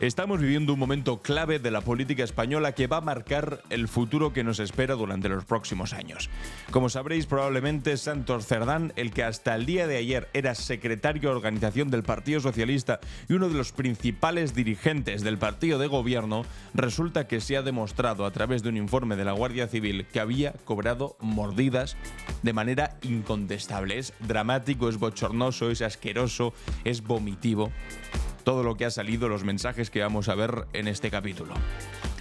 Estamos viviendo un momento clave de la política española que va a marcar el futuro que nos espera durante los próximos años. Como sabréis, probablemente Santos Cerdán, el que hasta el día de ayer era secretario de organización del Partido Socialista y uno de los principales dirigentes del partido de gobierno, resulta que se ha demostrado a través de un informe de la Guardia Civil que había cobrado mordidas de manera incontestable. Es dramático, es bochornoso, es asqueroso, es vomitivo todo lo que ha salido, los mensajes que vamos a ver en este capítulo.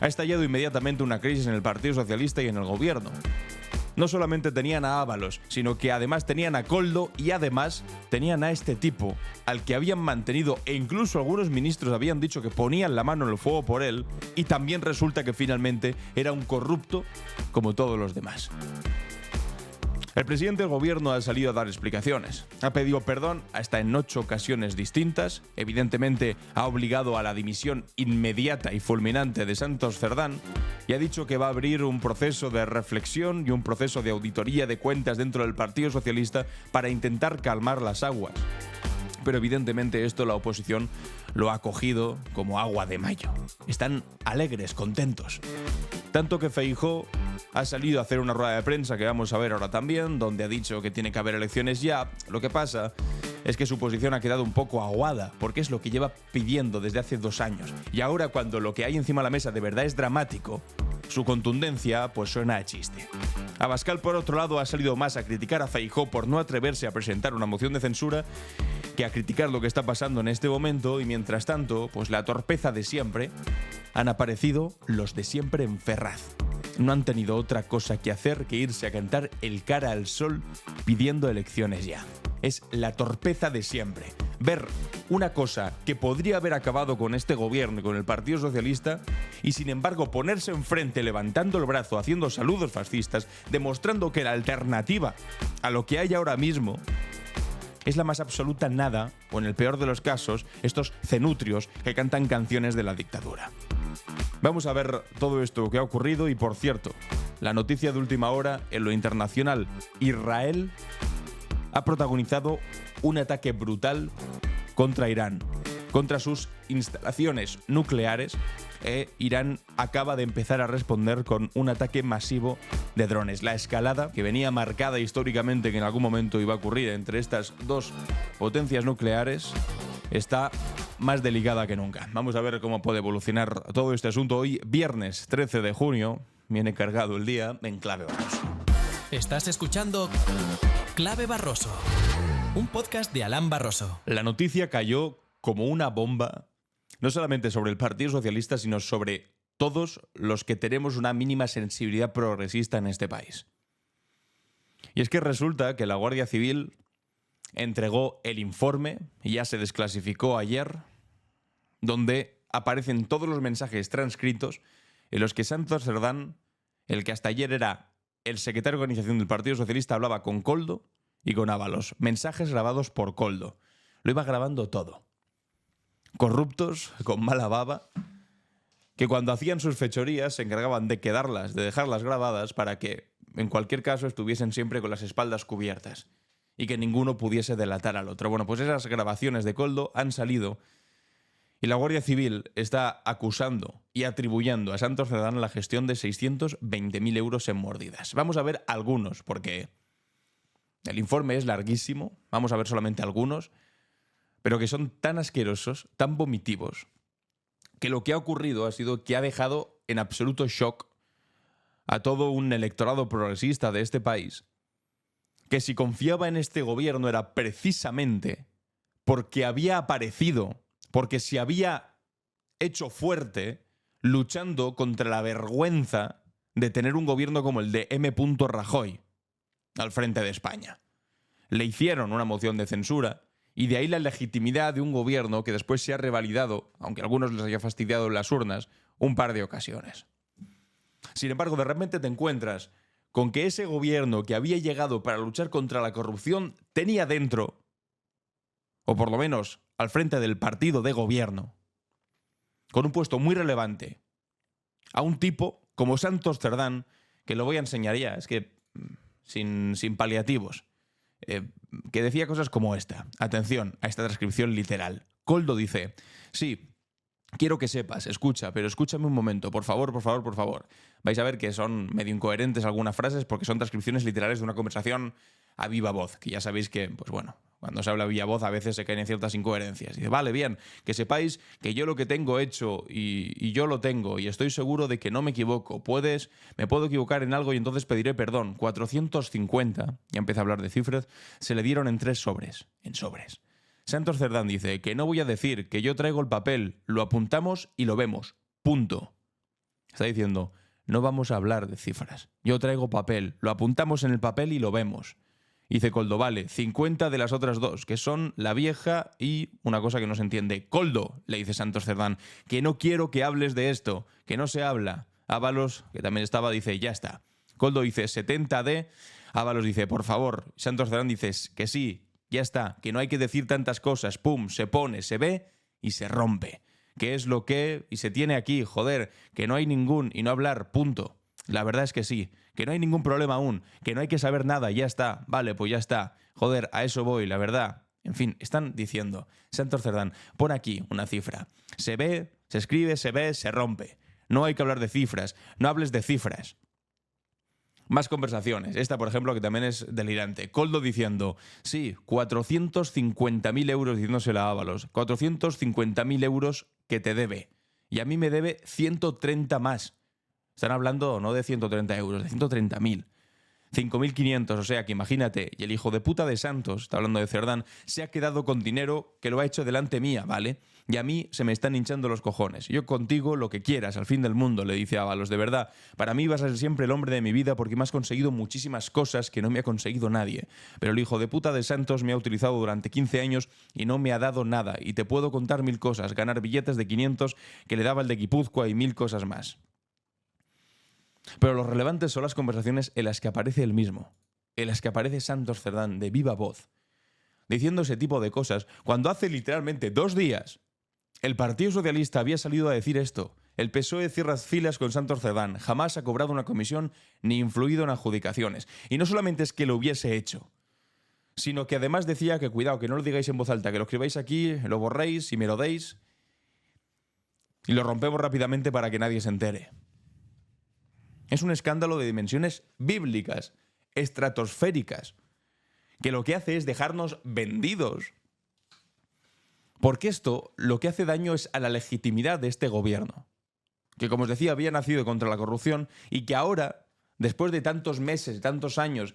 Ha estallado inmediatamente una crisis en el Partido Socialista y en el gobierno. No solamente tenían a Ábalos, sino que además tenían a Koldo y además tenían a este tipo, al que habían mantenido e incluso algunos ministros habían dicho que ponían la mano en el fuego por él, y también resulta que finalmente era un corrupto como todos los demás. El presidente del gobierno ha salido a dar explicaciones. Ha pedido perdón hasta en 8 ocasiones distintas. Evidentemente ha obligado a la dimisión inmediata y fulminante de Santos Cerdán y ha dicho que va a abrir un proceso de reflexión y un proceso de auditoría de cuentas dentro del Partido Socialista para intentar calmar las aguas. Pero evidentemente esto la oposición lo ha acogido como agua de mayo. Están alegres, contentos. Tanto que Feijóo ha salido a hacer una rueda de prensa que vamos a ver ahora también, donde ha dicho que tiene que haber elecciones ya. Lo que pasa es que su posición ha quedado un poco aguada, porque es lo que lleva pidiendo desde hace 2 años. Y ahora, cuando lo que hay encima de la mesa de verdad es dramático, su contundencia pues suena a chiste. Abascal, por otro lado, ha salido más a criticar a Feijóo por no atreverse a presentar una moción de censura que a criticar lo que está pasando en este momento, y mientras tanto, pues la torpeza de siempre, han aparecido los de siempre en Ferraz. No han tenido otra cosa que hacer que irse a cantar el cara al sol pidiendo elecciones ya. Es la torpeza de siempre. Ver una cosa que podría haber acabado con este gobierno y con el Partido Socialista y sin embargo ponerse enfrente levantando el brazo, haciendo saludos fascistas, demostrando que la alternativa a lo que hay ahora mismo es la más absoluta nada, o en el peor de los casos, estos cenutrios que cantan canciones de la dictadura. Vamos a ver todo esto que ha ocurrido y, por cierto, la noticia de última hora en lo internacional: Israel ha protagonizado un ataque brutal contra Irán, contra sus instalaciones nucleares. Irán acaba de empezar a responder con un ataque masivo de drones. La escalada, que venía marcada históricamente que en algún momento iba a ocurrir entre estas 2 potencias nucleares, está más delicada que nunca. Vamos a ver cómo puede evolucionar todo este asunto. Hoy, viernes 13 de junio, viene cargado el día en Clave Barroso. Estás escuchando Clave Barroso, un podcast de Alan Barroso. La noticia cayó como una bomba, no solamente sobre el Partido Socialista, sino sobre todos los que tenemos una mínima sensibilidad progresista en este país. Y es que resulta que la Guardia Civil entregó el informe, y ya se desclasificó ayer, donde aparecen todos los mensajes transcritos en los que Santos Cerdán, el que hasta ayer era el secretario de organización del Partido Socialista, hablaba con Koldo y con Ábalos. Mensajes grabados por Koldo. Lo iba grabando todo. Corruptos, con mala baba, que cuando hacían sus fechorías se encargaban de dejarlas grabadas para que, en cualquier caso, estuviesen siempre con las espaldas cubiertas y que ninguno pudiese delatar al otro. Bueno, pues esas grabaciones de Koldo han salido y la Guardia Civil está acusando y atribuyendo a Santos Cerdán la gestión de 620.000 euros en mordidas. Vamos a ver algunos, porque el informe es larguísimo. Vamos a ver solamente algunos, pero que son tan asquerosos, tan vomitivos, que lo que ha ocurrido ha sido que ha dejado en absoluto shock a todo un electorado progresista de este país, que si confiaba en este gobierno era precisamente porque había aparecido, porque se había hecho fuerte luchando contra la vergüenza de tener un gobierno como el de M. Rajoy al frente de España. Le hicieron una moción de censura y de ahí la legitimidad de un gobierno que después se ha revalidado, aunque a algunos les haya fastidiado en las urnas, un par de ocasiones. Sin embargo, de repente te encuentras con que ese gobierno que había llegado para luchar contra la corrupción tenía dentro, o por lo menos al frente del partido de gobierno, con un puesto muy relevante, a un tipo como Santos Cerdán, que lo voy a enseñar ya, es que sin paliativos, que decía cosas como esta. Atención a esta transcripción literal. Koldo dice: sí, Quiero que sepas, escucha, pero escúchame un momento, por favor, por favor, por favor. Vais a ver que son medio incoherentes algunas frases porque son transcripciones literales de una conversación a viva voz, que ya sabéis que, pues bueno, cuando se habla a viva voz a veces se caen en ciertas incoherencias. Y dice, vale, bien, que sepáis que yo lo que tengo hecho y yo lo tengo y estoy seguro de que no me equivoco. Me puedo equivocar en algo y entonces pediré perdón. 450, ya empieza a hablar de cifras, se le dieron en 3 sobres, en sobres. Santos Cerdán dice que no voy a decir que yo traigo el papel, lo apuntamos y lo vemos. Punto. Está diciendo, no vamos a hablar de cifras. Yo traigo papel, lo apuntamos en el papel y lo vemos. Dice Koldo, vale, 50 de las otras 2, que son la vieja y una cosa que no se entiende. Koldo, le dice Santos Cerdán, que no quiero que hables de esto, que no se habla. Ábalos, que también estaba, dice, ya está. Koldo dice 70 de, Ábalos dice, por favor. Santos Cerdán dice que sí. Ya está, que no hay que decir tantas cosas, pum, se pone, se ve y se rompe. ¿Qué es lo que? Y se tiene aquí, joder, que no hay ningún y no hablar, punto. La verdad es que sí, que no hay ningún problema aún, que no hay que saber nada, ya está, vale, pues ya está. Joder, a eso voy, la verdad. En fin, están diciendo, Santos Cerdán, pon aquí una cifra. Se ve, se escribe, se ve, se rompe. No hay que hablar de cifras, no hables de cifras. Más conversaciones. Esta, por ejemplo, que también es delirante. Koldo diciendo, sí, 450.000 euros, diciéndosela a Ábalos. 450.000 euros que te debe. Y a mí me debe 130 más. Están hablando no de 130 euros, de 130.000. 5.500, o sea que imagínate, y el hijo de puta de Santos, está hablando de Cerdán, se ha quedado con dinero que lo ha hecho delante mía, ¿vale? Y a mí se me están hinchando los cojones. Yo contigo lo que quieras, al fin del mundo, le dice Ábalos, de verdad. Para mí vas a ser siempre el hombre de mi vida porque me has conseguido muchísimas cosas que no me ha conseguido nadie. Pero el hijo de puta de Santos me ha utilizado durante 15 años y no me ha dado nada. Y te puedo contar 1000 cosas, ganar billetes de 500 que le daba el de Guipúzcoa y 1000 cosas más. Pero lo relevantes son las conversaciones en las que aparece él mismo, en las que aparece Santos Cerdán de viva voz, diciendo ese tipo de cosas, cuando hace literalmente 2 días el Partido Socialista había salido a decir esto. El PSOE cierra filas con Santos Cerdán, jamás ha cobrado una comisión ni influido en adjudicaciones. Y no solamente es que lo hubiese hecho, sino que además decía que cuidado, que no lo digáis en voz alta, que lo escribáis aquí, lo borréis y me lo deis y lo rompemos rápidamente para que nadie se entere. Es un escándalo de dimensiones bíblicas, estratosféricas, que lo que hace es dejarnos vendidos. Porque esto lo que hace daño es a la legitimidad de este gobierno, que como os decía había nacido contra la corrupción y que ahora, después de tantos meses, de tantos años,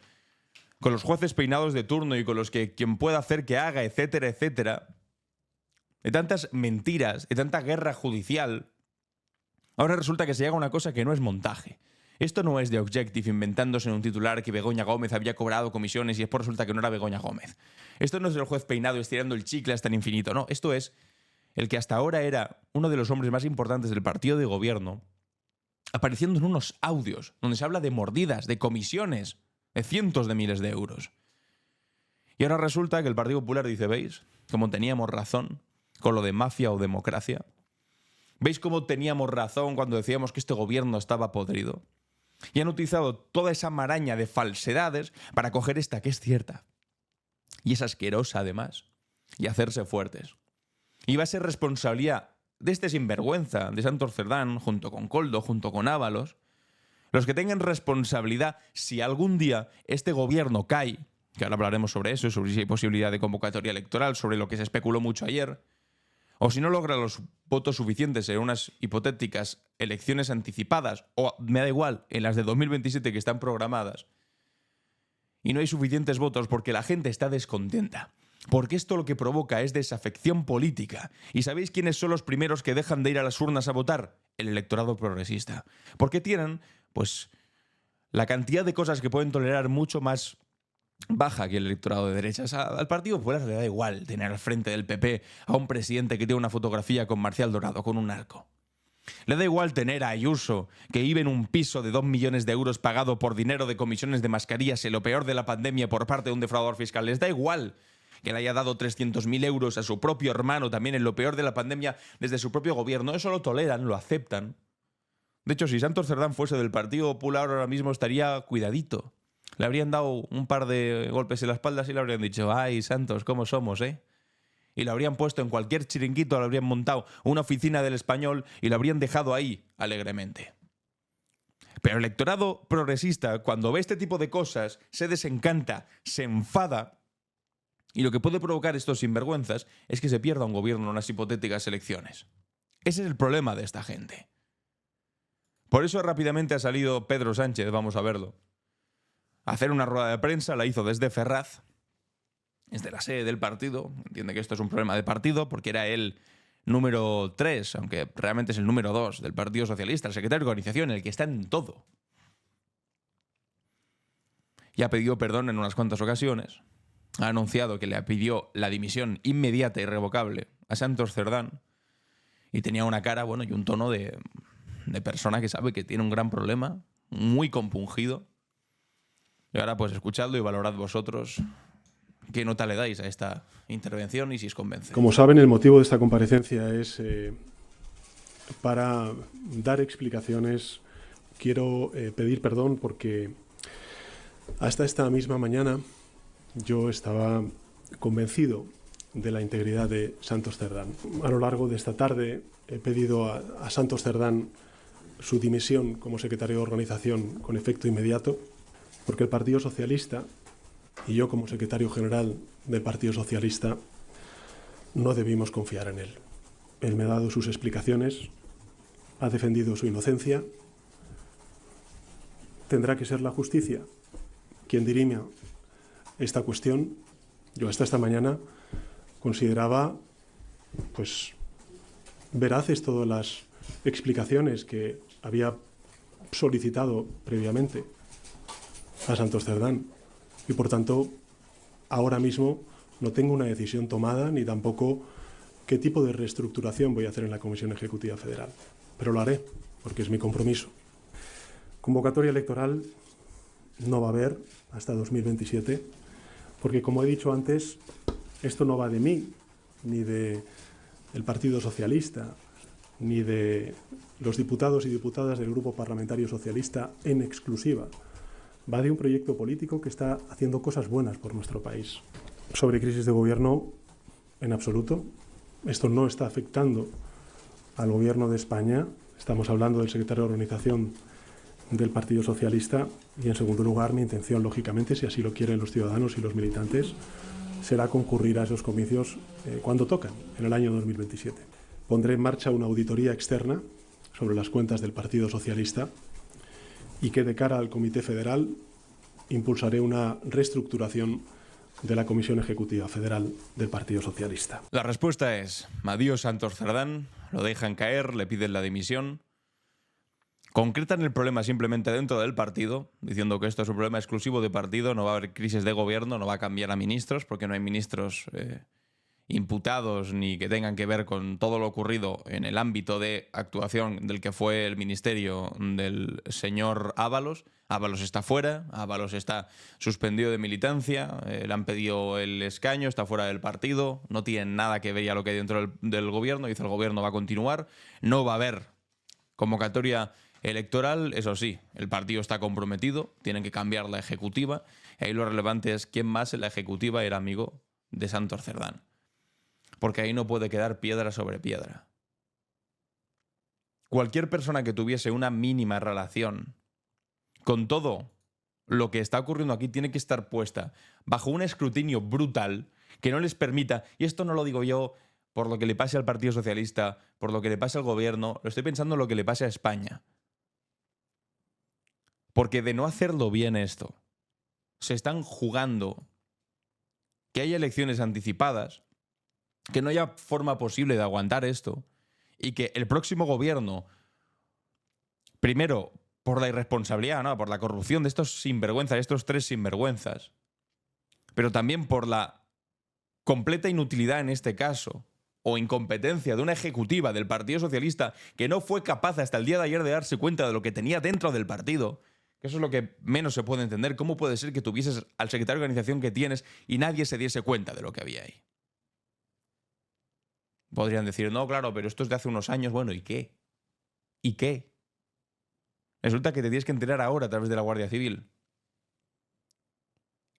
con los jueces peinados de turno y con los que quien pueda hacer que haga, etcétera, etcétera, de tantas mentiras, de tanta guerra judicial, ahora resulta que se haga una cosa que no es montaje. Esto no es de Objective inventándose en un titular que Begoña Gómez había cobrado comisiones y después resulta que no era Begoña Gómez. Esto no es el juez peinado estirando el chicle hasta el infinito, no. Esto es el que hasta ahora era uno de los hombres más importantes del partido de gobierno, apareciendo en unos audios donde se habla de mordidas, de comisiones, de cientos de miles de euros. Y ahora resulta que el Partido Popular dice, ¿veis? Como teníamos razón con lo de mafia o democracia. ¿Veis cómo teníamos razón cuando decíamos que este gobierno estaba podrido? Y han utilizado toda esa maraña de falsedades para coger esta que es cierta. Y es asquerosa además. Y hacerse fuertes. Y va a ser responsabilidad de este sinvergüenza, de Santos Cerdán, junto con Koldo, junto con Ábalos, los que tengan responsabilidad si algún día este gobierno cae, que ahora hablaremos sobre eso, sobre si hay posibilidad de convocatoria electoral, sobre lo que se especuló mucho ayer, o si no logra los votos suficientes en unas hipotéticas elecciones anticipadas, o me da igual, en las de 2027 que están programadas, y no hay suficientes votos porque la gente está descontenta. Porque esto lo que provoca es desafección política. ¿Y sabéis quiénes son los primeros que dejan de ir a las urnas a votar? El electorado progresista. Porque tienen, pues, la cantidad de cosas que pueden tolerar mucho más baja que el electorado de derechas. Al Partido Popular le da igual tener al frente del PP a un presidente que tiene una fotografía con Marcial Dorado, con un arco. Le da igual tener a Ayuso, que vive en un piso de 2 millones de euros pagado por dinero de comisiones de mascarillas en lo peor de la pandemia por parte de un defraudador fiscal. Les da igual que le haya dado 300.000 euros a su propio hermano también en lo peor de la pandemia desde su propio gobierno. Eso lo toleran, lo aceptan. De hecho, si Santos Cerdán fuese del Partido Popular ahora mismo estaría cuidadito. Le habrían dado un par de golpes en la espalda y le habrían dicho, ay, Santos, ¿cómo somos, eh? y lo habrían puesto en cualquier chiringuito, lo habrían montado una oficina del Español y lo habrían dejado ahí alegremente. Pero el electorado progresista, cuando ve este tipo de cosas, se desencanta, se enfada, y lo que puede provocar estos sinvergüenzas es que se pierda un gobierno en unas hipotéticas elecciones. Ese es el problema de esta gente. Por eso rápidamente ha salido Pedro Sánchez, vamos a verlo, a hacer una rueda de prensa, la hizo desde Ferraz, desde la sede del partido. Entiende que esto es un problema de partido porque era el número 3, aunque realmente es el número 2 del Partido Socialista, el secretario de organización, el que está en todo. Y ha pedido perdón en unas cuantas ocasiones. Ha anunciado que le pidió la dimisión inmediata e irrevocable a Santos Cerdán. Y tenía una cara, bueno, y un tono de persona que sabe que tiene un gran problema, muy compungido. Y ahora pues escuchadlo y valorad vosotros qué nota le dais a esta intervención y si os convence. Como saben, el motivo de esta comparecencia es para dar explicaciones. Quiero pedir perdón porque hasta esta misma mañana yo estaba convencido de la integridad de Santos Cerdán. A lo largo de esta tarde he pedido a Santos Cerdán su dimisión como secretario de organización con efecto inmediato, porque el Partido Socialista y yo como secretario general del Partido Socialista no debimos confiar en él. Él me ha dado sus explicaciones, ha defendido su inocencia. Tendrá que ser la justicia quien dirima esta cuestión. Yo hasta esta mañana consideraba veraces todas las explicaciones que había solicitado previamente a Santos Cerdán y por tanto ahora mismo no tengo una decisión tomada ni tampoco qué tipo de reestructuración voy a hacer en la Comisión Ejecutiva Federal, pero lo haré porque es mi compromiso. Convocatoria electoral no va a haber hasta 2027 porque, como he dicho antes, esto no va de mí ni del Partido Socialista ni de los diputados y diputadas del Grupo Parlamentario Socialista en exclusiva. Va de un proyecto político que está haciendo cosas buenas por nuestro país. Sobre crisis de gobierno, en absoluto. Esto no está afectando al gobierno de España. Estamos hablando del secretario de organización del Partido Socialista y, en segundo lugar, mi intención, lógicamente, si así lo quieren los ciudadanos y los militantes, será concurrir a esos comicios cuando tocan, en el año 2027. Pondré en marcha una auditoría externa sobre las cuentas del Partido Socialista y que, de cara al Comité Federal, impulsaré una reestructuración de la Comisión Ejecutiva Federal del Partido Socialista. La respuesta es: adiós Santos Cerdán, lo dejan caer, le piden la dimisión. Concretan el problema simplemente dentro del partido, diciendo que esto es un problema exclusivo de partido, no va a haber crisis de gobierno, no va a cambiar a ministros, porque no hay ministros imputados ni que tengan que ver con todo lo ocurrido en el ámbito de actuación del que fue el ministerio del señor Ábalos. Ábalos está fuera, Ábalos está suspendido de militancia, le han pedido el escaño, está fuera del partido, no tiene nada que ver ya lo que hay dentro del gobierno, dice el gobierno va a continuar, no va a haber convocatoria electoral, eso sí, el partido está comprometido, tienen que cambiar la ejecutiva, y ahí lo relevante es quién más en la ejecutiva era amigo de Santos Cerdán. Porque ahí no puede quedar piedra sobre piedra. Cualquier persona que tuviese una mínima relación con todo lo que está ocurriendo aquí tiene que estar puesta bajo un escrutinio brutal que no les permita, y esto no lo digo yo por lo que le pase al Partido Socialista, por lo que le pase al gobierno, lo estoy pensando en lo que le pase a España. Porque de no hacerlo bien esto, se están jugando que haya elecciones anticipadas, que no haya forma posible de aguantar esto y que el próximo gobierno, primero por la irresponsabilidad, ¿no?, por la corrupción de estos sinvergüenzas, estos tres sinvergüenzas, pero también por la completa inutilidad en este caso o incompetencia de una ejecutiva del Partido Socialista que no fue capaz hasta el día de ayer de darse cuenta de lo que tenía dentro del partido, que eso es lo que menos se puede entender. ¿Cómo puede ser que tuvieses al secretario de organización que tienes y nadie se diese cuenta de lo que había ahí? Podrían decir, no, claro, pero esto es de hace unos años. Bueno, ¿y qué? ¿Y qué? Resulta que te tienes que enterar ahora a través de la Guardia Civil.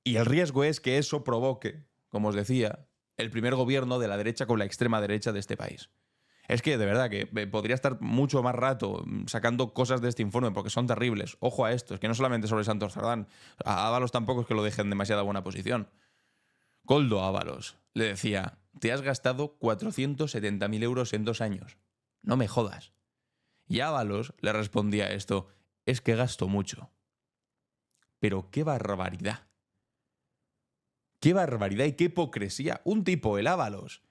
Y el riesgo es que eso provoque, como os decía, el primer gobierno de la derecha con la extrema derecha de este país. Es que, de verdad, que podría estar mucho más rato sacando cosas de este informe porque son terribles. Ojo a esto, es que no solamente sobre Santos Cerdán. A Ábalos tampoco es que lo dejen en demasiada buena posición. Koldo Ábalos le decía: te has gastado 470.000 euros en 2 años. No me jodas. Y Ábalos le respondía esto: es que gasto mucho. Pero qué barbaridad. Qué barbaridad y qué hipocresía. Un tipo, el Ábalos,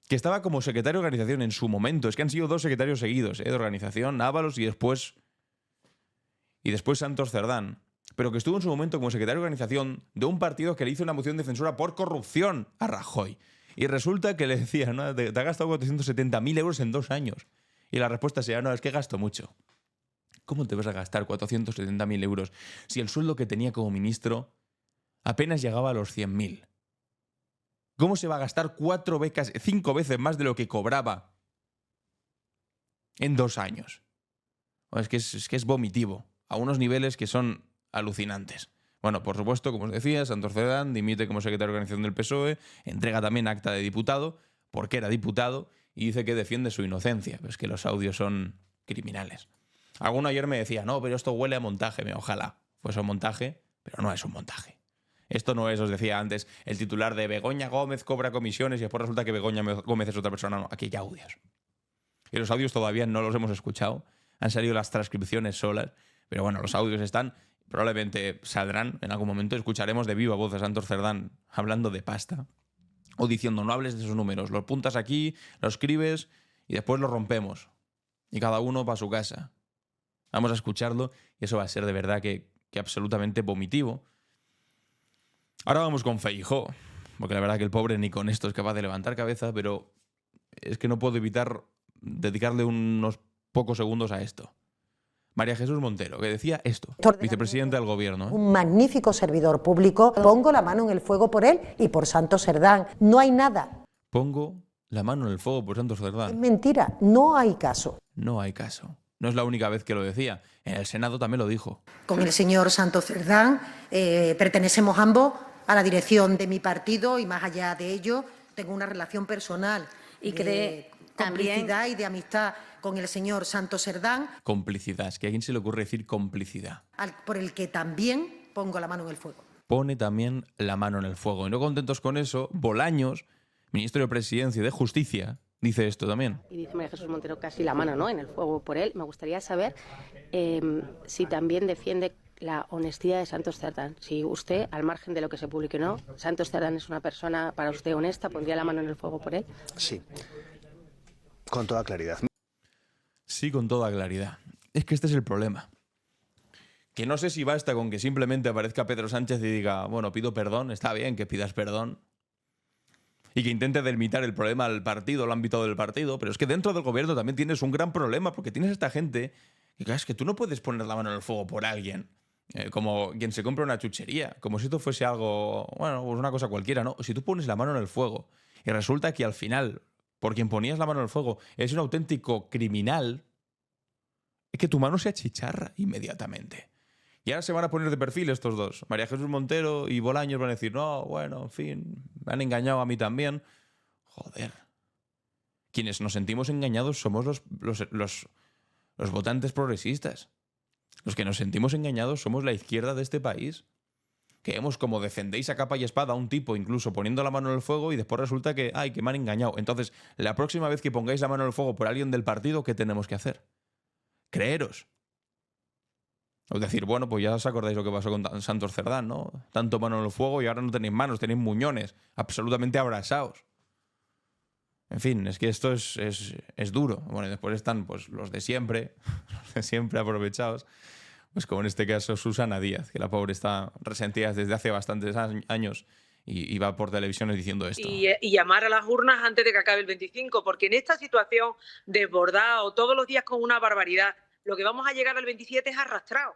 que estaba como secretario de organización en su momento. Es que han sido 2 secretarios seguidos de organización, Ábalos y después Santos Cerdán. Pero que estuvo en su momento como secretario de organización de un partido que le hizo una moción de censura por corrupción a Rajoy. Y resulta que le decía: no, te has gastado 470.000 euros en 2 años. Y la respuesta sería: no, es que gasto mucho. ¿Cómo te vas a gastar 470.000 euros si el sueldo que tenía como ministro apenas llegaba a los 100.000? ¿Cómo se va a gastar 5 veces más de lo que cobraba en 2 años? Es que es vomitivo, a unos niveles que son alucinantes. Bueno, por supuesto, como os decía, Santos Cerdán dimite como secretario de organización del PSOE, entrega también acta de diputado, porque era diputado, y dice que defiende su inocencia. Pero es que los audios son criminales. Alguno ayer me decía: no, pero esto huele a montaje. Ojalá fuese un montaje, pero no es un montaje. Esto no es, os decía antes, el titular de Begoña Gómez cobra comisiones y después resulta que Begoña Gómez es otra persona. No, aquí hay audios. Y los audios todavía no los hemos escuchado. Han salido las transcripciones solas. Pero bueno, los audios están, probablemente saldrán en algún momento. Escucharemos de viva voz a Santos Cerdán hablando de pasta. O diciendo: no hables de esos números. Los puntas aquí, los escribes y después los rompemos. Y cada uno para su casa. Vamos a escucharlo y eso va a ser de verdad que absolutamente vomitivo. Ahora vamos con Feijóo, porque la verdad que el pobre ni con esto es capaz de levantar cabeza, pero es que no puedo evitar dedicarle unos pocos segundos a esto. María Jesús Montero, que decía esto, vicepresidenta del gobierno. Un magnífico servidor público. Pongo la mano en el fuego por él y por Santos Cerdán. No hay nada. Pongo la mano en el fuego por Santos Cerdán. Es mentira, no hay caso. No hay caso. No es la única vez que lo decía. En el Senado también lo dijo. Con el señor Santos Cerdán pertenecemos ambos a la dirección de mi partido y más allá de ello tengo una relación personal y de complicidad y de amistad con el señor Santos Cerdán. Complicidad. Es que a quién se le ocurre decir complicidad. Por el que también pongo la mano en el fuego. Pone también la mano en el fuego. Y no contentos con eso, Bolaños, ministro de Presidencia y de Justicia, dice esto también. Y dice María Jesús Montero casi la mano, ¿no?, en el fuego por él. Me gustaría saber si también defiende la honestidad de Santos Cerdán. Si usted, al margen de lo que se publique o no, Santos Cerdán es una persona para usted honesta, ¿pondría la mano en el fuego por él? Sí, con toda claridad. Sí, con toda claridad. Es que este es el problema. Que no sé si basta con que simplemente aparezca Pedro Sánchez y diga: bueno, pido perdón, está bien que pidas perdón, y que intente delimitar el problema al partido, al ámbito del partido, pero es que dentro del gobierno también tienes un gran problema, porque tienes a esta gente que es que tú no puedes poner la mano en el fuego por alguien, como quien se compra una chuchería, como si esto fuese algo, bueno, pues una cosa cualquiera, ¿no? Si tú pones la mano en el fuego y resulta que al final, por quien ponías la mano en el fuego, es un auténtico criminal, es que tu mano se achicharra inmediatamente. Y ahora se van a poner de perfil estos dos. María Jesús Montero y Bolaños van a decir: no, bueno, en fin, me han engañado a mí también. Joder. Quienes nos sentimos engañados somos los votantes progresistas. Los que nos sentimos engañados somos la izquierda de este país. Que vemos como defendéis a capa y espada a un tipo, incluso poniendo la mano en el fuego, y después resulta que, ay, que me han engañado. Entonces, la próxima vez que pongáis la mano en el fuego por alguien del partido, ¿qué tenemos que hacer? Creeros. O decir: bueno, pues ya os acordáis lo que pasó con Santos Cerdán, ¿no? Tanto mano en el fuego y ahora no tenéis manos, tenéis muñones, absolutamente abrasados. En fin, es que esto es duro. Bueno, y después están pues los de siempre aprovechados. Pues como en este caso Susana Díaz, que la pobre está resentida desde hace bastantes años y va por televisiones diciendo esto. Y llamar a las urnas antes de que acabe el 25, porque en esta situación desbordado todos los días con una barbaridad, lo que vamos a llegar al 27 es arrastrado.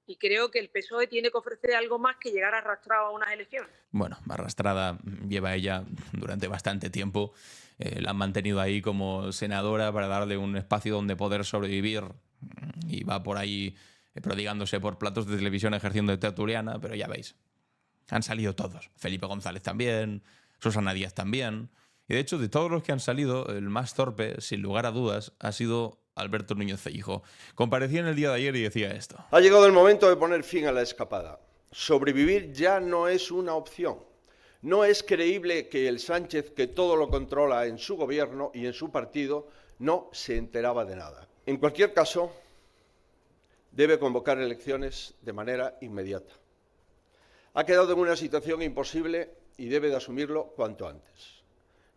Y creo que el PSOE tiene que ofrecer algo más que llegar arrastrado a unas elecciones. Bueno, arrastrada lleva ella durante bastante tiempo. La han mantenido ahí como senadora para darle un espacio donde poder sobrevivir. Y va por ahí prodigándose por platos de televisión ejerciendo de tertuliana, pero ya veis, han salido todos. Felipe González también, Susana Díaz también. Y de hecho, de todos los que han salido, el más torpe, sin lugar a dudas, ha sido Alberto Núñez Feijóo. Comparecía en el día de ayer y decía esto. Ha llegado el momento de poner fin a la escapada. Sobrevivir ya no es una opción. No es creíble que el Sánchez, que todo lo controla en su gobierno y en su partido, no se enteraba de nada. En cualquier caso, debe convocar elecciones de manera inmediata. Ha quedado en una situación imposible y debe de asumirlo cuanto antes.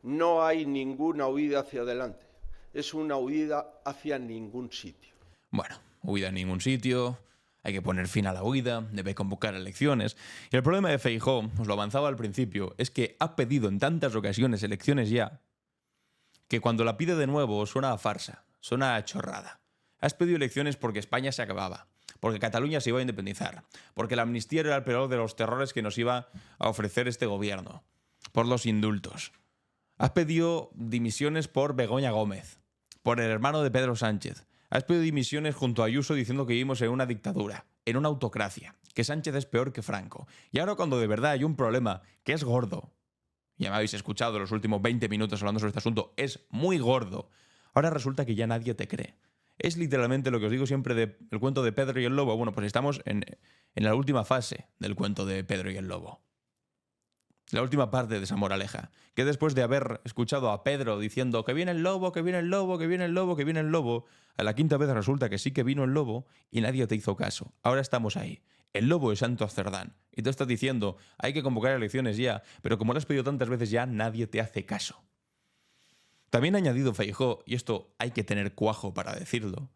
No hay ninguna huida hacia adelante. Es una huida hacia ningún sitio. Bueno, huida a ningún sitio, hay que poner fin a la huida, debe convocar elecciones. Y el problema de Feijóo, os lo avanzaba al principio, es que ha pedido en tantas ocasiones elecciones ya, que cuando la pide de nuevo suena a farsa, suena a chorrada. Has pedido elecciones porque España se acababa, porque Cataluña se iba a independizar, porque la amnistía era el peor de los terrores que nos iba a ofrecer este gobierno, por los indultos. Has pedido dimisiones por Begoña Gómez, por el hermano de Pedro Sánchez. Has pedido dimisiones junto a Ayuso diciendo que vivimos en una dictadura, en una autocracia, que Sánchez es peor que Franco. Y ahora cuando de verdad hay un problema que es gordo, ya me habéis escuchado los últimos 20 minutos hablando sobre este asunto, es muy gordo, ahora resulta que ya nadie te cree. Es literalmente lo que os digo siempre del cuento de Pedro y el Lobo. Bueno, pues estamos en la última fase del cuento de Pedro y el Lobo. La última parte de esa moraleja, que después de haber escuchado a Pedro diciendo que viene el lobo, que viene el lobo, que viene el lobo, que viene el lobo, a la quinta vez resulta que sí que vino el lobo y nadie te hizo caso. Ahora estamos ahí. El lobo es Santos Cerdán. Y tú estás diciendo, hay que convocar elecciones ya, pero como lo has pedido tantas veces ya, nadie te hace caso. También ha añadido Feijóo, y esto hay que tener cuajo para decirlo,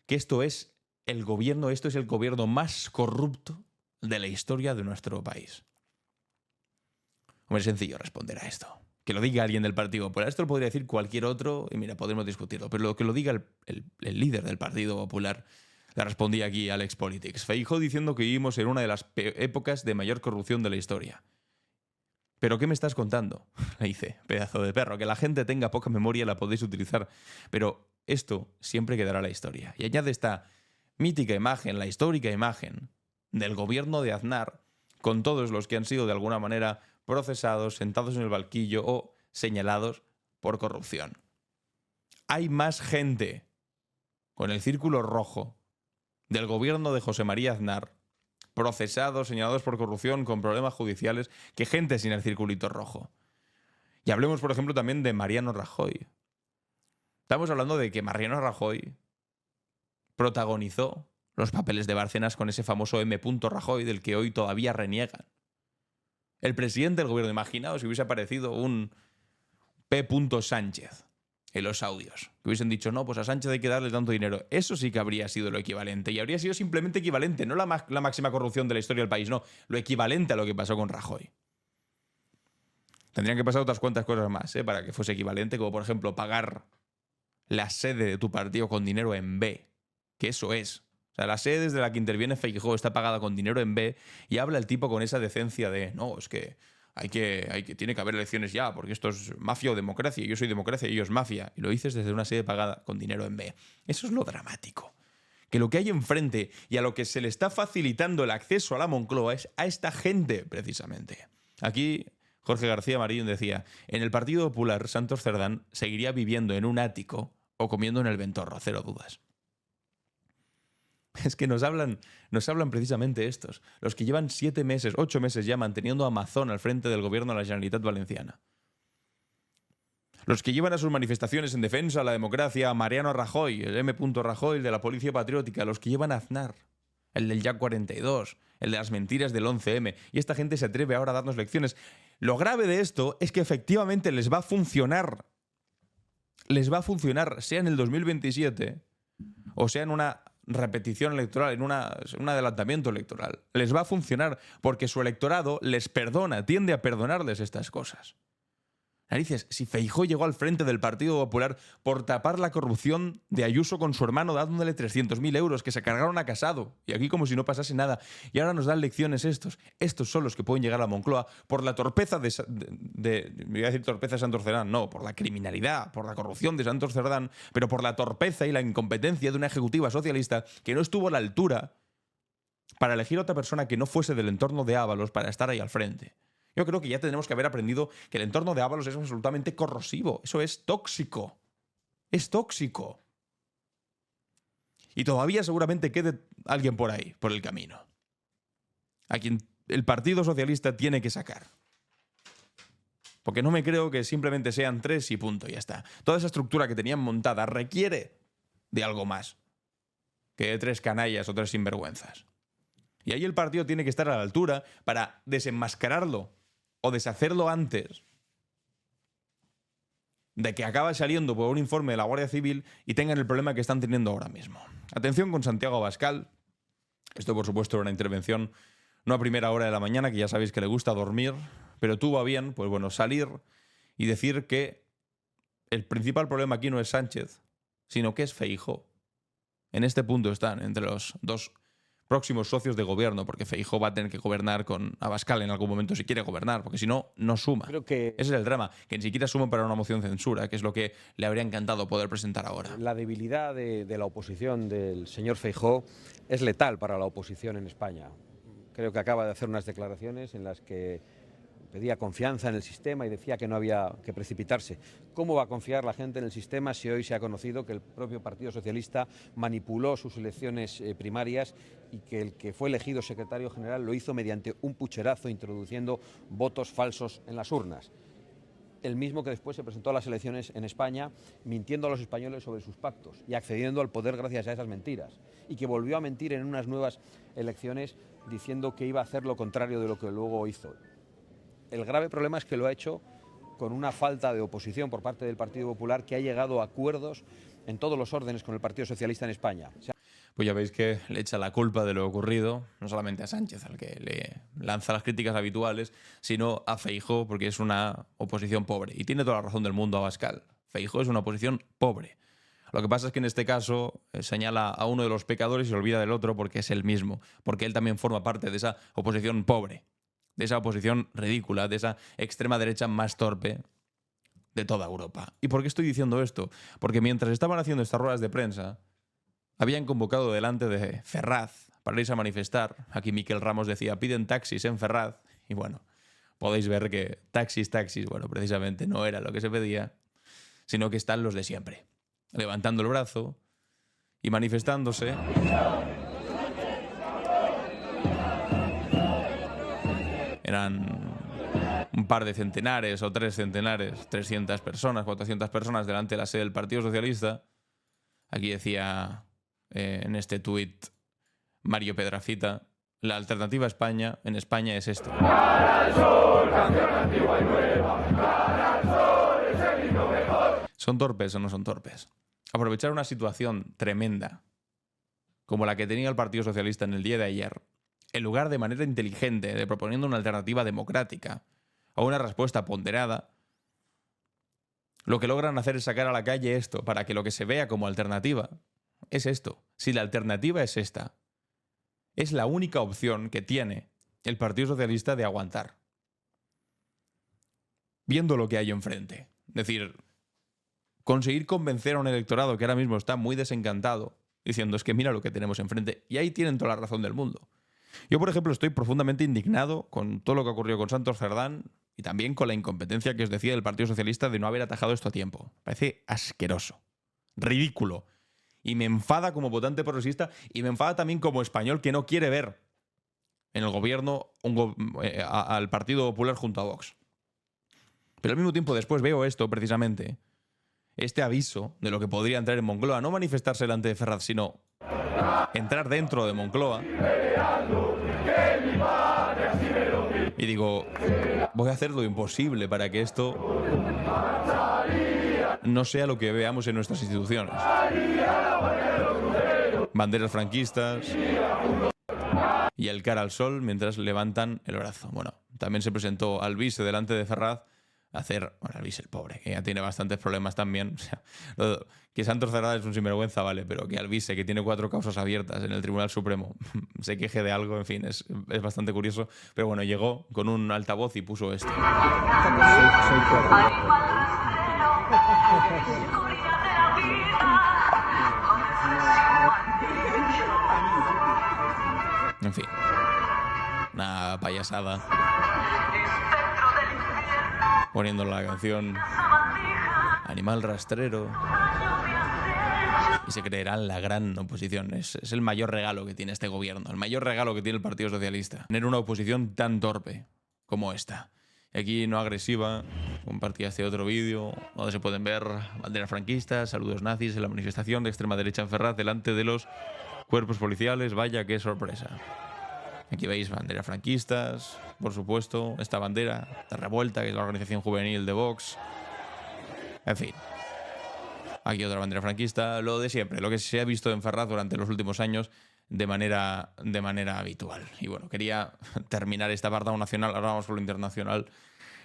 que esto es el gobierno más corrupto de la historia de nuestro país. Hombre, es sencillo responder a esto. Que lo diga alguien del Partido Popular. Esto lo podría decir cualquier otro y mira, podemos discutirlo. Pero que lo diga el líder del Partido Popular. Le respondía aquí Alex Politics. Feijóo diciendo que vivimos en una de las épocas de mayor corrupción de la historia. ¿Pero qué me estás contando? Le dice, pedazo de perro. Que la gente tenga poca memoria la podéis utilizar. Pero esto siempre quedará en la historia. Y añade esta mítica imagen, la histórica imagen del gobierno de Aznar con todos los que han sido de alguna manera procesados, sentados en el banquillo o señalados por corrupción. Hay más gente con el círculo rojo del gobierno de José María Aznar, procesados, señalados por corrupción, con problemas judiciales, que gente sin el circulito rojo. Y hablemos, por ejemplo, también de Mariano Rajoy. Estamos hablando de que Mariano Rajoy protagonizó los papeles de Bárcenas con ese famoso M. Rajoy del que hoy todavía reniegan. El presidente del gobierno, imaginaos si hubiese aparecido un P. Sánchez en los audios. Que hubiesen dicho, no, pues a Sánchez hay que darle tanto dinero. Eso sí que habría sido lo equivalente. Y habría sido simplemente equivalente, no la máxima corrupción de la historia del país, no. Lo equivalente a lo que pasó con Rajoy. Tendrían que pasar otras cuantas cosas más, para que fuese equivalente, como por ejemplo pagar la sede de tu partido con dinero en B. Que eso es. O sea, la sede desde la que interviene Feijóo está pagada con dinero en B y habla el tipo con esa decencia de no, es que tiene que haber elecciones ya, porque esto es mafia o democracia, yo soy democracia y ellos mafia. Y lo dices desde una sede pagada con dinero en B. Eso es lo dramático. Que lo que hay enfrente y a lo que se le está facilitando el acceso a la Moncloa es a esta gente, precisamente. Aquí Jorge García Marín decía, en el Partido Popular Santos Cerdán seguiría viviendo en un ático o comiendo en el Ventorro, cero dudas. Es que nos hablan precisamente estos, los que llevan 7 meses, 8 meses ya manteniendo a Amazon al frente del gobierno de la Generalitat Valenciana. Los que llevan a sus manifestaciones en defensa de la democracia a Mariano Rajoy, el M. Rajoy, el de la Policía Patriótica, los que llevan a Aznar, el del YAC 42, el de las mentiras del 11M, y esta gente se atreve ahora a darnos lecciones. Lo grave de esto es que efectivamente les va a funcionar. Les va a funcionar, sea en el 2027 o sea en una repetición electoral, en un adelantamiento electoral. Les va a funcionar porque su electorado les perdona, tiende a perdonarles estas cosas. Narices, si Feijóo llegó al frente del Partido Popular por tapar la corrupción de Ayuso con su hermano dándole 300.000 euros que se cargaron a Casado, y aquí como si no pasase nada, y ahora nos dan lecciones estos son los que pueden llegar a Moncloa por la torpeza me voy a decir torpeza de Santos Cerdán, no, por la criminalidad, por la corrupción de Santos Cerdán, pero por la torpeza y la incompetencia de una ejecutiva socialista que no estuvo a la altura para elegir a otra persona que no fuese del entorno de Ábalos para estar ahí al frente. Y Yo creo que ya tenemos que haber aprendido que el entorno de Ábalos es absolutamente corrosivo. Eso es tóxico. Es tóxico. Y todavía seguramente quede alguien por ahí, por el camino, a quien el Partido Socialista tiene que sacar. Porque no me creo que simplemente sean 3 y punto, ya está. Toda esa estructura que tenían montada requiere de algo más que de 3 canallas o 3 sinvergüenzas. Y ahí el partido tiene que estar a la altura para desenmascararlo o deshacerlo antes de que acabe saliendo por un informe de la Guardia Civil y tengan el problema que están teniendo ahora mismo. Atención con Santiago Abascal. Esto, por supuesto, era una intervención no a primera hora de la mañana, que ya sabéis que le gusta dormir, pero tuvo a bien, pues bueno, salir y decir que el principal problema aquí no es Sánchez, sino que es Feijóo. En este punto están entre los 2 próximos socios de gobierno, porque Feijóo va a tener que gobernar con Abascal en algún momento si quiere gobernar, porque si no, no suma. Creo que ese es el drama, que ni siquiera suma para una moción de censura, que es lo que le habría encantado poder presentar ahora. la debilidad de la oposición del señor Feijóo es letal para la oposición en España. Creo que acaba de hacer unas declaraciones en las que pedía confianza en el sistema y decía que no había que precipitarse. ¿Cómo va a confiar la gente en el sistema si hoy se ha conocido que el propio Partido Socialista manipuló sus elecciones primarias y que el que fue elegido secretario general lo hizo mediante un pucherazo introduciendo votos falsos en las urnas? El mismo que después se presentó a las elecciones en España mintiendo a los españoles sobre sus pactos y accediendo al poder gracias a esas mentiras, y que volvió a mentir en unas nuevas elecciones diciendo que iba a hacer lo contrario de lo que luego hizo. El grave problema es que lo ha hecho con una falta de oposición por parte del Partido Popular, que ha llegado a acuerdos en todos los órdenes con el Partido Socialista en España. Pues ya veis que le echa la culpa de lo ocurrido, no solamente a Sánchez, al que le lanza las críticas habituales, sino a Feijóo, porque es una oposición pobre. Y tiene toda la razón del mundo Abascal. Feijóo es una oposición pobre. Lo que pasa es que en este caso señala a uno de los pecadores y se olvida del otro porque es el mismo, porque él también forma parte de esa oposición pobre, de esa oposición ridícula, de esa extrema derecha más torpe de toda Europa. ¿Y por qué estoy diciendo esto? Porque mientras estaban haciendo estas ruedas de prensa, habían convocado delante de Ferraz para irse a manifestar. Aquí Miquel Ramos decía, piden taxis en Ferraz. Y bueno, podéis ver que taxis, bueno, precisamente no era lo que se pedía, sino que están los de siempre, levantando el brazo y manifestándose. Eran un par de centenares o 3 centenares, 300 personas, 400 personas delante de la sede del Partido Socialista. Aquí decía en este tuit Mario Pedrafita, la alternativa a España en España es esto. ¿Son torpes o no son torpes? Aprovechar una situación tremenda como la que tenía el Partido Socialista en el día de ayer, en lugar de manera inteligente, de proponiendo una alternativa democrática o una respuesta ponderada, lo que logran hacer es sacar a la calle esto, para que lo que se vea como alternativa es esto. Si la alternativa es esta, es la única opción que tiene el Partido Socialista de aguantar, viendo lo que hay enfrente. Es decir, conseguir convencer a un electorado que ahora mismo está muy desencantado, diciendo, es que mira lo que tenemos enfrente, y ahí tienen toda la razón del mundo. Yo, por ejemplo, estoy profundamente indignado con todo lo que ocurrió con Santos Cerdán y también con la incompetencia que os decía del Partido Socialista de no haber atajado esto a tiempo. Parece asqueroso, ridículo. Y me enfada como votante progresista y me enfada también como español que no quiere ver en el gobierno al Partido Popular junto a Vox. Pero al mismo tiempo después veo esto precisamente, este aviso de lo que podría entrar en Moncloa, no manifestarse delante de Ferraz, sino entrar dentro de Moncloa. Y digo, voy a hacer lo imposible para que esto no sea lo que veamos en nuestras instituciones. Banderas franquistas y el cara al sol mientras levantan el brazo. Bueno, también se presentó Alvise delante de Ferraz a hacer... Bueno, Alvise el pobre, que ya tiene bastantes problemas también. O sea, que Santos Cerdán es un sinvergüenza, vale, pero que Alvise, que tiene 4 causas abiertas en el Tribunal Supremo, se queje de algo, en fin, es bastante curioso. Pero bueno, llegó con un altavoz y puso esto. En fin, una payasada. poniendo la canción Animal Rastrero. Y se creerán la gran oposición. Es el mayor regalo que tiene este gobierno, el mayor regalo que tiene el Partido Socialista. Tener una oposición tan torpe como esta. Y aquí no agresiva, compartí este otro vídeo donde se pueden ver banderas franquistas, saludos nazis en la manifestación de extrema derecha en Ferraz delante de los cuerpos policiales. Vaya qué sorpresa. Aquí veis banderas franquistas, por supuesto, esta bandera de Revuelta, que es la organización juvenil de Vox. En fin. Aquí otra bandera franquista, lo de siempre, lo que se ha visto en Ferraz durante los últimos años de manera habitual. Y bueno, quería terminar este apartado nacional, ahora vamos por lo internacional,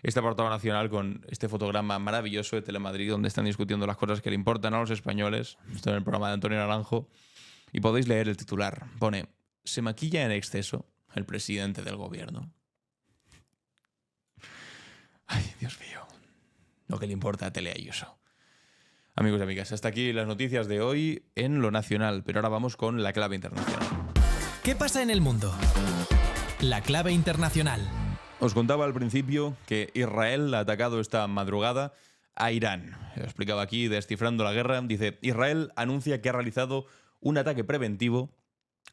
este apartado nacional con este fotograma maravilloso de Telemadrid donde están discutiendo las cosas que le importan a los españoles. Esto en el programa de Antonio Naranjo. Y podéis leer el titular. Pone, ¿se maquilla en exceso el presidente del gobierno? Ay, Dios mío. Lo que le importa a Tele Ayuso. Amigos y amigas, hasta aquí las noticias de hoy en lo nacional, pero ahora vamos con la clave internacional. ¿Qué pasa en el mundo? La clave internacional. Os contaba al principio que Israel ha atacado esta madrugada a Irán. Os explicaba aquí, descifrando la guerra, dice, Israel anuncia que ha realizado un ataque preventivo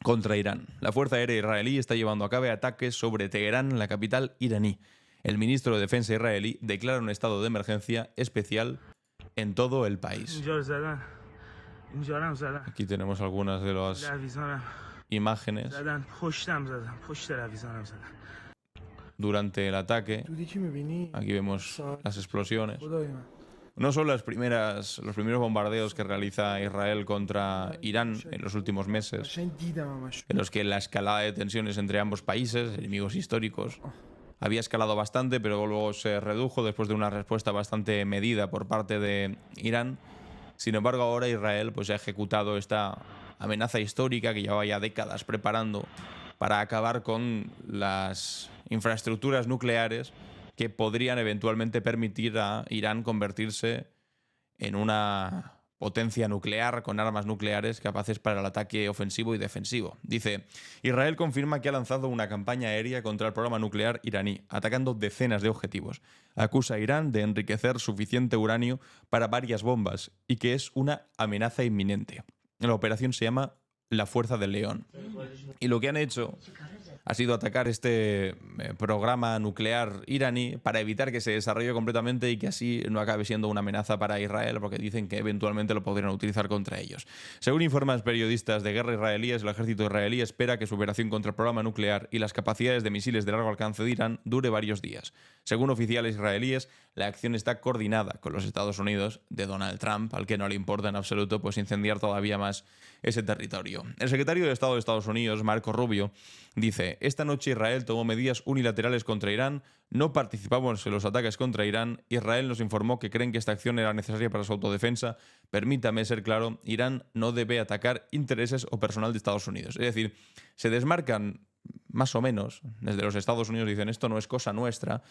contra Irán. La Fuerza Aérea Israelí está llevando a cabo ataques sobre Teherán, la capital iraní. El ministro de Defensa israelí declara un estado de emergencia especial en todo el país. Aquí tenemos algunas de las imágenes durante el ataque. Aquí vemos las explosiones. No son los primeros bombardeos que realiza Israel contra Irán en los últimos meses, en los que la escalada de tensiones entre ambos países, enemigos históricos, había escalado bastante, pero luego se redujo después de una respuesta bastante medida por parte de Irán. Sin embargo, ahora Israel pues, ha ejecutado esta amenaza histórica que llevaba ya décadas preparando para acabar con las infraestructuras nucleares que podrían eventualmente permitir a Irán convertirse en una potencia nuclear con armas nucleares capaces para el ataque ofensivo y defensivo. Dice, Israel confirma que ha lanzado una campaña aérea contra el programa nuclear iraní, atacando decenas de objetivos. Acusa a Irán de enriquecer suficiente uranio para varias bombas y que es una amenaza inminente. La operación se llama La Fuerza del León. Y lo que han hecho ha sido atacar este programa nuclear iraní para evitar que se desarrolle completamente y que así no acabe siendo una amenaza para Israel, porque dicen que eventualmente lo podrían utilizar contra ellos. Según informan periodistas de guerra israelíes, el ejército israelí espera que su operación contra el programa nuclear y las capacidades de misiles de largo alcance de Irán dure varios días. Según oficiales israelíes, la acción está coordinada con los Estados Unidos de Donald Trump, al que no le importa en absoluto pues incendiar todavía más ese territorio. El secretario de Estado de Estados Unidos, Marco Rubio, dice, esta noche Israel tomó medidas unilaterales contra Irán, no participamos en los ataques contra Irán, Israel nos informó que creen que esta acción era necesaria para su autodefensa, permítame ser claro, Irán no debe atacar intereses o personal de Estados Unidos. Es decir, se desmarcan más o menos, desde los Estados Unidos dicen esto no es cosa nuestra,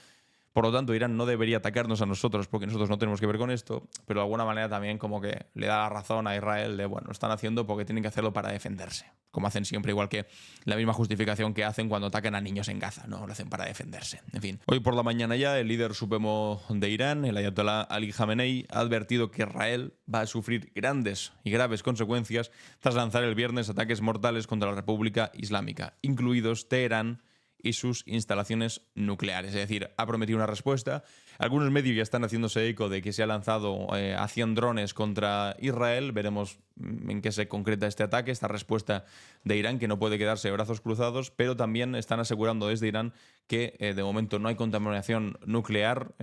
por lo tanto Irán no debería atacarnos a nosotros porque nosotros no tenemos que ver con esto, pero de alguna manera también como que le da la razón a Israel de, bueno, lo están haciendo porque tienen que hacerlo para defenderse, como hacen siempre, igual que la misma justificación que hacen cuando atacan a niños en Gaza, no, lo hacen para defenderse. En fin, hoy por la mañana ya el líder supremo de Irán, el ayatolá Ali Khamenei, ha advertido que Israel va a sufrir grandes y graves consecuencias tras lanzar el viernes ataques mortales contra la República Islámica, incluidos Teherán y sus instalaciones nucleares. Es decir, ha prometido una respuesta. Algunos medios ya están haciéndose eco de que se ha lanzado a 100 drones contra Israel. Veremos en qué se concreta este ataque, esta respuesta de Irán, que no puede quedarse de brazos cruzados, pero también están asegurando desde Irán que de momento no hay contaminación nuclear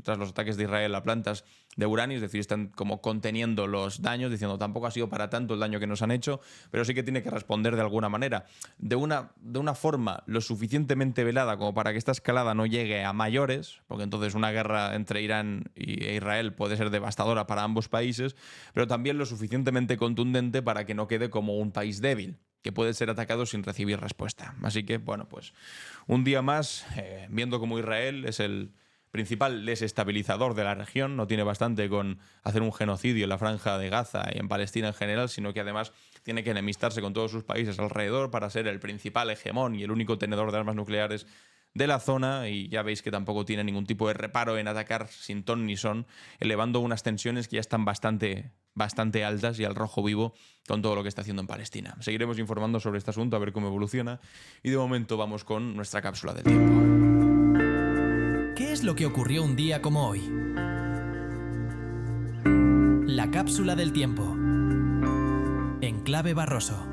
tras los ataques de Israel a plantas de uranio, es decir, están como conteniendo los daños, diciendo tampoco ha sido para tanto el daño que nos han hecho, pero sí que tiene que responder de alguna manera, de una forma lo suficientemente velada como para que esta escalada no llegue a mayores, porque entonces una guerra entre Irán e Israel puede ser devastadora para ambos países, pero también lo suficientemente contundente para que no quede como un país débil, que puede ser atacado sin recibir respuesta. Así que, bueno, pues un día más, viendo cómo Israel es el principal desestabilizador de la región, no tiene bastante con hacer un genocidio en la franja de Gaza y en Palestina en general, sino que además tiene que enemistarse con todos sus países alrededor para ser el principal hegemón y el único tenedor de armas nucleares de la zona y ya veis que tampoco tiene ningún tipo de reparo en atacar sin ton ni son, elevando unas tensiones que ya están bastante altas y al rojo vivo con todo lo que está haciendo en Palestina. Seguiremos informando sobre este asunto a ver cómo evoluciona y de momento vamos con nuestra cápsula del tiempo. ¿Qué es lo que ocurrió un día como hoy? La cápsula del tiempo. En clave Barroso.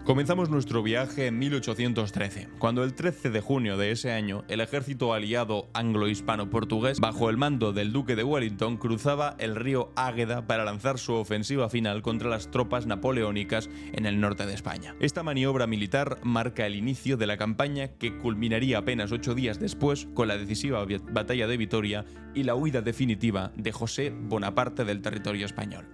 Comenzamos nuestro viaje en 1813, cuando el 13 de junio de ese año, el ejército aliado anglo-hispano-portugués, bajo el mando del duque de Wellington, cruzaba el río Águeda para lanzar su ofensiva final contra las tropas napoleónicas en el norte de España. Esta maniobra militar marca el inicio de la campaña que culminaría apenas 8 días después con la decisiva batalla de Vitoria y la huida definitiva de José Bonaparte del territorio español.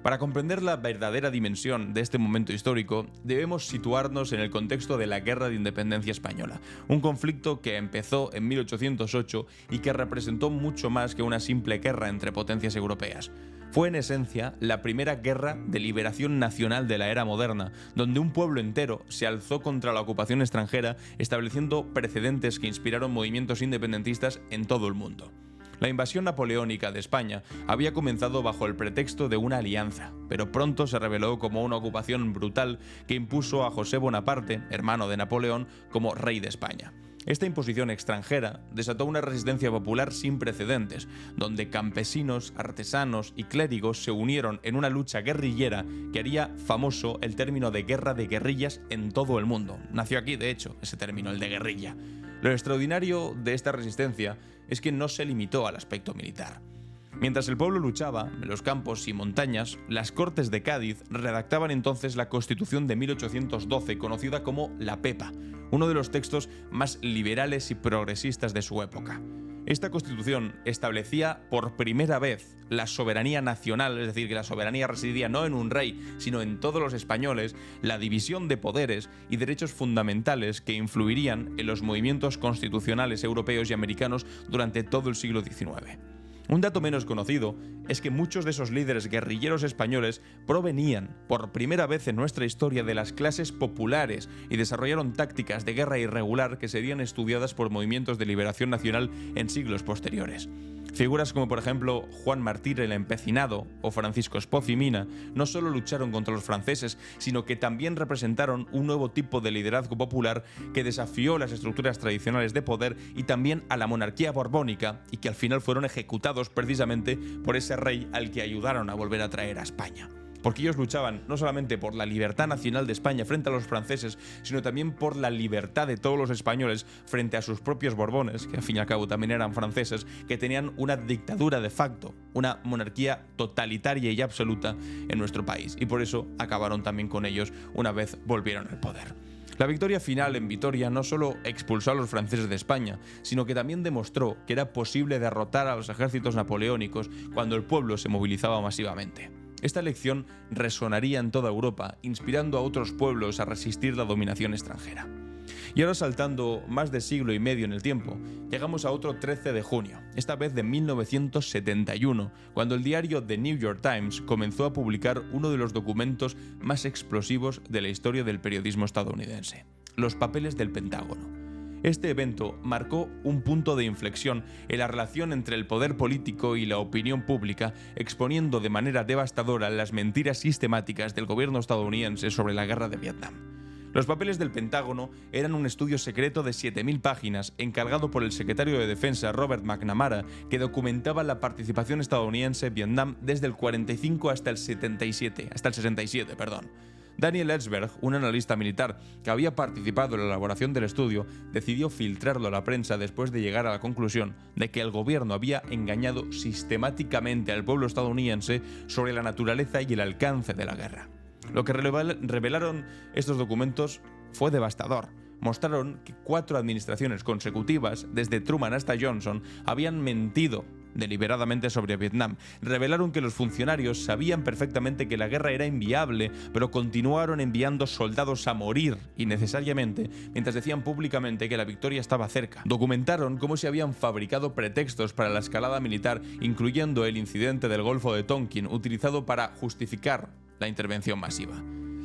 Para comprender la verdadera dimensión de este momento histórico, debemos situarnos en el contexto de la Guerra de Independencia Española, un conflicto que empezó en 1808 y que representó mucho más que una simple guerra entre potencias europeas. Fue en esencia la primera guerra de liberación nacional de la era moderna, donde un pueblo entero se alzó contra la ocupación extranjera, estableciendo precedentes que inspiraron movimientos independentistas en todo el mundo. La invasión napoleónica de España había comenzado bajo el pretexto de una alianza, pero pronto se reveló como una ocupación brutal que impuso a José Bonaparte, hermano de Napoleón, como rey de España. Esta imposición extranjera desató una resistencia popular sin precedentes, donde campesinos, artesanos y clérigos se unieron en una lucha guerrillera que haría famoso el término de guerra de guerrillas en todo el mundo. Nació aquí, de hecho, ese término, el de guerrilla. Lo extraordinario de esta resistencia es que no se limitó al aspecto militar. Mientras el pueblo luchaba en los campos y montañas, las Cortes de Cádiz redactaban entonces la Constitución de 1812, conocida como la Pepa, uno de los textos más liberales y progresistas de su época. Esta Constitución establecía por primera vez la soberanía nacional, es decir, que la soberanía residía no en un rey, sino en todos los españoles, la división de poderes y derechos fundamentales que influirían en los movimientos constitucionales europeos y americanos durante todo el siglo XIX. Un dato menos conocido es que muchos de esos líderes guerrilleros españoles provenían, por primera vez en nuestra historia, de las clases populares y desarrollaron tácticas de guerra irregular que serían estudiadas por movimientos de liberación nacional en siglos posteriores. Figuras como por ejemplo Juan Martí el Empecinado o Francisco Espoz y Mina no solo lucharon contra los franceses, sino que también representaron un nuevo tipo de liderazgo popular que desafió las estructuras tradicionales de poder y también a la monarquía borbónica, y que al final fueron ejecutados precisamente por ese rey al que ayudaron a volver a traer a España. Porque ellos luchaban no solamente por la libertad nacional de España frente a los franceses, sino también por la libertad de todos los españoles frente a sus propios borbones, que al fin y al cabo también eran franceses, que tenían una dictadura de facto, una monarquía totalitaria y absoluta en nuestro país, y por eso acabaron también con ellos una vez volvieron al poder. La victoria final en Vitoria no solo expulsó a los franceses de España, sino que también demostró que era posible derrotar a los ejércitos napoleónicos cuando el pueblo se movilizaba masivamente. Esta lección resonaría en toda Europa, inspirando a otros pueblos a resistir la dominación extranjera. Y ahora, saltando más de siglo y medio en el tiempo, llegamos a otro 13 de junio, esta vez de 1971, cuando el diario The New York Times comenzó a publicar uno de los documentos más explosivos de la historia del periodismo estadounidense: los papeles del Pentágono. Este evento marcó un punto de inflexión en la relación entre el poder político y la opinión pública, exponiendo de manera devastadora las mentiras sistemáticas del gobierno estadounidense sobre la guerra de Vietnam. Los papeles del Pentágono eran un estudio secreto de 7.000 páginas encargado por el secretario de Defensa Robert McNamara, que documentaba la participación estadounidense en Vietnam desde el 45 hasta el 67. Daniel Ellsberg, un analista militar que había participado en la elaboración del estudio, decidió filtrarlo a la prensa después de llegar a la conclusión de que el gobierno había engañado sistemáticamente al pueblo estadounidense sobre la naturaleza y el alcance de la guerra. Lo que revelaron estos documentos fue devastador. Mostraron que 4 administraciones consecutivas, desde Truman hasta Johnson, habían mentido deliberadamente sobre Vietnam. Revelaron que los funcionarios sabían perfectamente que la guerra era inviable, pero continuaron enviando soldados a morir innecesariamente, mientras decían públicamente que la victoria estaba cerca. Documentaron cómo se habían fabricado pretextos para la escalada militar, incluyendo el incidente del Golfo de Tonkin, utilizado para justificar la intervención masiva.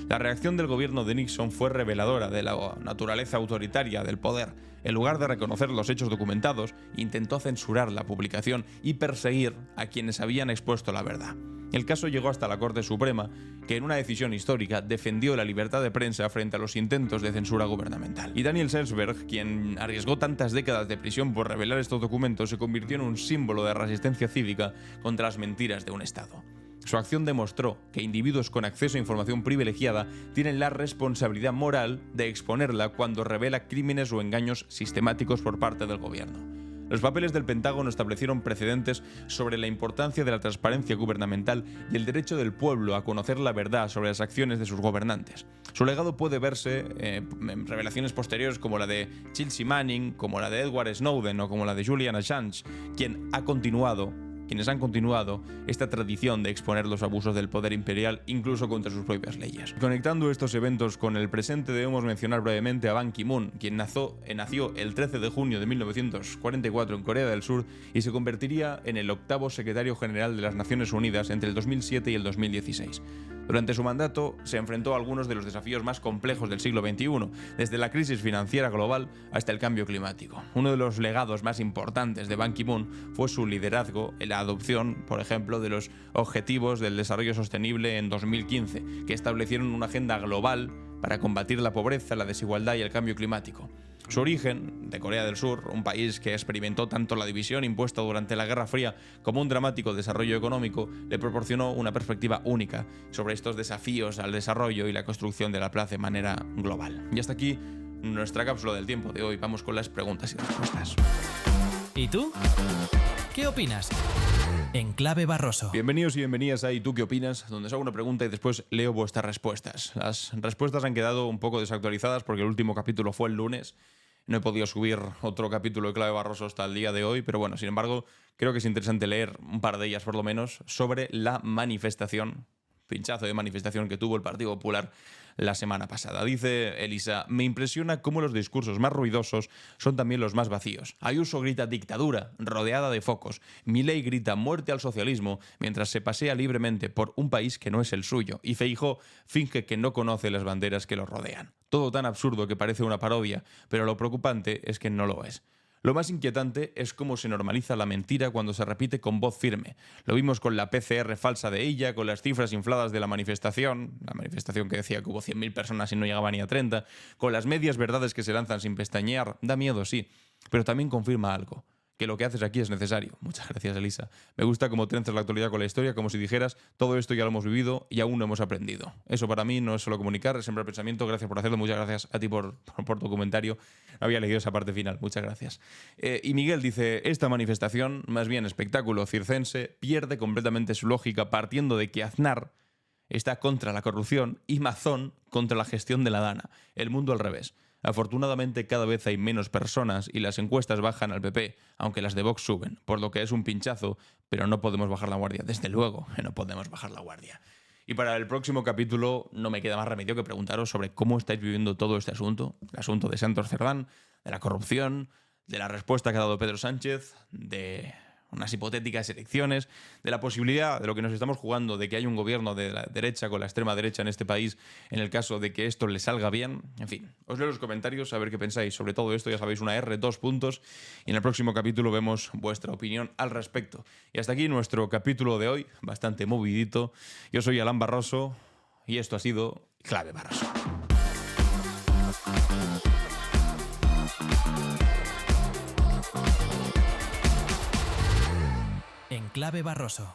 La reacción del gobierno de Nixon fue reveladora de la naturaleza autoritaria del poder. En lugar de reconocer los hechos documentados, intentó censurar la publicación y perseguir a quienes habían expuesto la verdad. El caso llegó hasta la Corte Suprema, que en una decisión histórica defendió la libertad de prensa frente a los intentos de censura gubernamental. Y Daniel Ellsberg, quien arriesgó tantas décadas de prisión por revelar estos documentos, se convirtió en un símbolo de resistencia cívica contra las mentiras de un Estado. Su acción demostró que individuos con acceso a información privilegiada tienen la responsabilidad moral de exponerla cuando revela crímenes o engaños sistemáticos por parte del gobierno. Los papeles del Pentágono establecieron precedentes sobre la importancia de la transparencia gubernamental y el derecho del pueblo a conocer la verdad sobre las acciones de sus gobernantes. Su legado puede verse en revelaciones posteriores como la de Chelsea Manning, como la de Edward Snowden o como la de Julian Assange, quienes han continuado esta tradición de exponer los abusos del poder imperial incluso contra sus propias leyes. Conectando estos eventos con el presente, debemos mencionar brevemente a Ban Ki-moon, quien nació el 13 de junio de 1944 en Corea del Sur y se convertiría en el 8º secretario general de las Naciones Unidas entre el 2007 y el 2016. Durante su mandato se enfrentó a algunos de los desafíos más complejos del siglo XXI, desde la crisis financiera global hasta el cambio climático. Uno de los legados más importantes de Ban Ki-moon fue su liderazgo en la adopción, por ejemplo, de los Objetivos del Desarrollo Sostenible en 2015, que establecieron una agenda global para combatir la pobreza, la desigualdad y el cambio climático. Su origen, de Corea del Sur, un país que experimentó tanto la división impuesta durante la Guerra Fría como un dramático desarrollo económico, le proporcionó una perspectiva única sobre estos desafíos al desarrollo y la construcción de la paz de manera global. Y hasta aquí nuestra cápsula del tiempo de hoy. Vamos con las preguntas y respuestas. ¿Y tú? ¿Qué opinas? En Clave Barroso. Bienvenidos y bienvenidas a ¿Y tú qué opinas?, donde os hago una pregunta y después leo vuestras respuestas. Las respuestas han quedado un poco desactualizadas porque el último capítulo fue el lunes. No he podido subir otro capítulo de Clave Barroso hasta el día de hoy, pero bueno, sin embargo, creo que es interesante leer un par de ellas por lo menos sobre la pinchazo de manifestación que tuvo el Partido Popular la semana pasada. Dice Elisa: me impresiona cómo los discursos más ruidosos son también los más vacíos. Ayuso grita dictadura, rodeada de focos. Milei grita muerte al socialismo, mientras se pasea libremente por un país que no es el suyo. Y Feijóo finge que no conoce las banderas que lo rodean. Todo tan absurdo que parece una parodia, pero lo preocupante es que no lo es. Lo más inquietante es cómo se normaliza la mentira cuando se repite con voz firme. Lo vimos con la PCR falsa de ella, con las cifras infladas de la manifestación que decía que hubo 100.000 personas y no llegaba ni a 30, con las medias verdades que se lanzan sin pestañear. Da miedo, sí, pero también confirma algo: que lo que haces aquí es necesario. Muchas gracias, Elisa. Me gusta cómo trenzas la actualidad con la historia, como si dijeras, todo esto ya lo hemos vivido y aún no hemos aprendido. Eso para mí no es solo comunicar, es sembrar pensamiento. Gracias por hacerlo. Muchas gracias a ti por tu comentario. Había leído esa parte final. Muchas gracias. Y Miguel dice: esta manifestación, más bien espectáculo circense, pierde completamente su lógica partiendo de que Aznar está contra la corrupción y Mazón contra la gestión de la Dana. El mundo al revés. Afortunadamente cada vez hay menos personas y las encuestas bajan al PP, aunque las de Vox suben, por lo que es un pinchazo, pero no podemos bajar la guardia. Desde luego que no podemos bajar la guardia. Y para el próximo capítulo no me queda más remedio que preguntaros sobre cómo estáis viviendo todo este asunto, el asunto de Santos Cerdán, de la corrupción, de la respuesta que ha dado Pedro Sánchez, de unas hipotéticas elecciones, de la posibilidad de lo que nos estamos jugando, de que haya un gobierno de la derecha con la extrema derecha en este país, en el caso de que esto le salga bien. En fin, os leo los comentarios a ver qué pensáis sobre todo esto. Ya sabéis, una R, 2 puntos, y en el próximo capítulo vemos vuestra opinión al respecto. Y hasta aquí nuestro capítulo de hoy, bastante movidito. Yo soy Alan Barroso y esto ha sido Clave Barroso. En Clave Barroso.